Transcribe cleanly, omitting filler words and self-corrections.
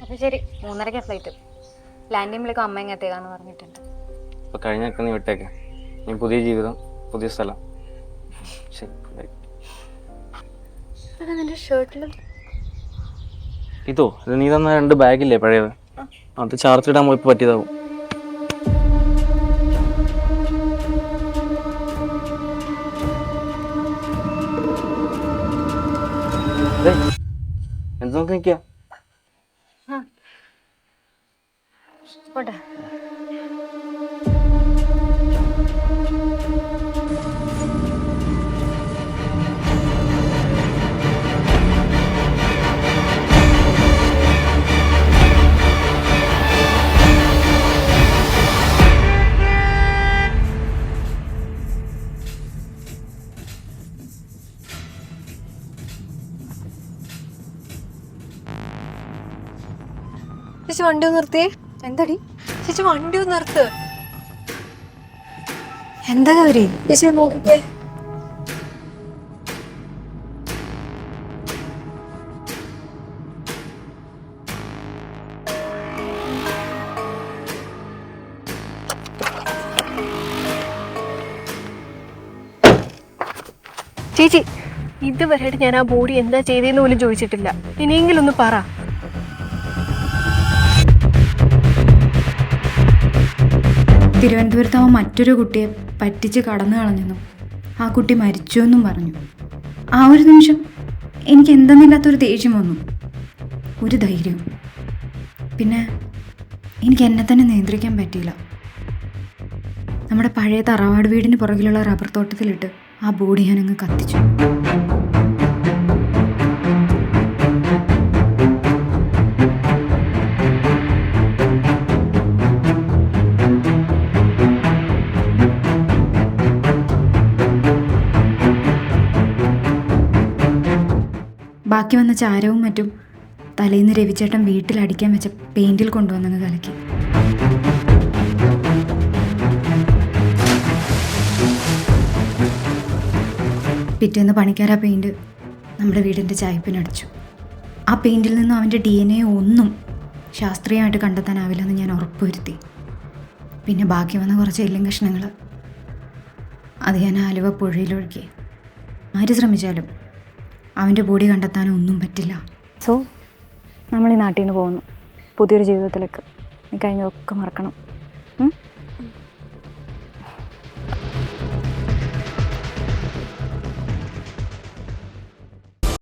അപ്പോൾ ശരി 3:30 flight. Landing വിളിക്കും അമ്മ എങ്ങോട്ടേക്കാന്ന് പറഞ്ഞിട്ടുണ്ട്. അപ്പോൾ കഴിഞ്ഞൊക്കെ നീ വിട്ടേക്ക്. നീ പുതിയ ജീവിതം, പുതിയ സ്ഥലം. ശരി. നിന്റെ ഷർട്ടിൽ ഇതോ ഇത് നീ തന്ന 2 ബാഗില്ലേ പഴയത്, അത് ചാർജ് ഇടാൻ പോയപ്പോൾ പറ്റിയതാവും. എന്ത് നോക്കി നിൽക്കുക? പോട്ടെ. ചേച്ചി വണ്ടി ഒന്ന് നിർത്തിയേ. എന്താടി ചേച്ചി വണ്ടി ഒന്ന് നിർത്ത്. എന്താ ഗൗരി? ചേച്ചി നോക്കിക്കേ. ചേച്ചി ഇതുവരെയായിട്ട് ഞാൻ ആ ബോഡി എന്താ ചെയ്തതെന്ന് പോലും ചോദിച്ചിട്ടില്ല. ഇനിയെങ്കിലും ഒന്ന് പറ. തിരുവനന്തപുരത്ത് അവൻ മറ്റൊരു കുട്ടിയെ പറ്റിച്ച് കടന്നു കളഞ്ഞെന്നും ആ കുട്ടി മരിച്ചു എന്നും പറഞ്ഞു. ആ ഒരു നിമിഷം എനിക്ക് എന്തെന്നില്ലാത്തൊരു ദേഷ്യം വന്നു, ഒരു ധൈര്യം. പിന്നെ എനിക്ക് എന്നെ തന്നെ നിയന്ത്രിക്കാൻ പറ്റിയില്ല. നമ്മുടെ പഴയ തറവാട് വീടിന് പുറകിലുള്ള റബ്ബർ തോട്ടത്തിലിട്ട് ആ ബോഡി ഞാനങ്ങ് കത്തിച്ചു. ബാക്കി വന്ന ചാരവും മറ്റും തലേന്ന് രവിച്ചേട്ടൻ വീട്ടിൽ അടിക്കാൻ വെച്ച പെയിന്റിൽ കൊണ്ടുവന്നങ്ങ് കലക്കി. പിറ്റേന്ന് പണിക്കാരാ പെയിന്റ് നമ്മുടെ വീടിൻ്റെ ചായ്പിനടിച്ചു. ആ പെയിന്റിൽ നിന്നും അവൻ്റെ DNA ഒന്നും ശാസ്ത്രീയമായിട്ട് കണ്ടെത്താനാവില്ലെന്ന് ഞാൻ ഉറപ്പുവരുത്തി. പിന്നെ ബാക്കി വന്ന കുറച്ച് എല്ലും കഷ്ണങ്ങൾ അത് ഞാൻ ആലുവ പുഴയിലൊഴുക്കി. ആര് ശ്രമിച്ചാലും അവൻ്റെ ബോഡി കണ്ടെത്താനും ഒന്നും പറ്റില്ല. സോ നമ്മൾ ഈ നാട്ടിൽ നിന്ന് പോകുന്നു പുതിയൊരു ജീവിതത്തിലേക്ക്. നീ കഴിഞ്ഞതൊക്കെ മറക്കണം.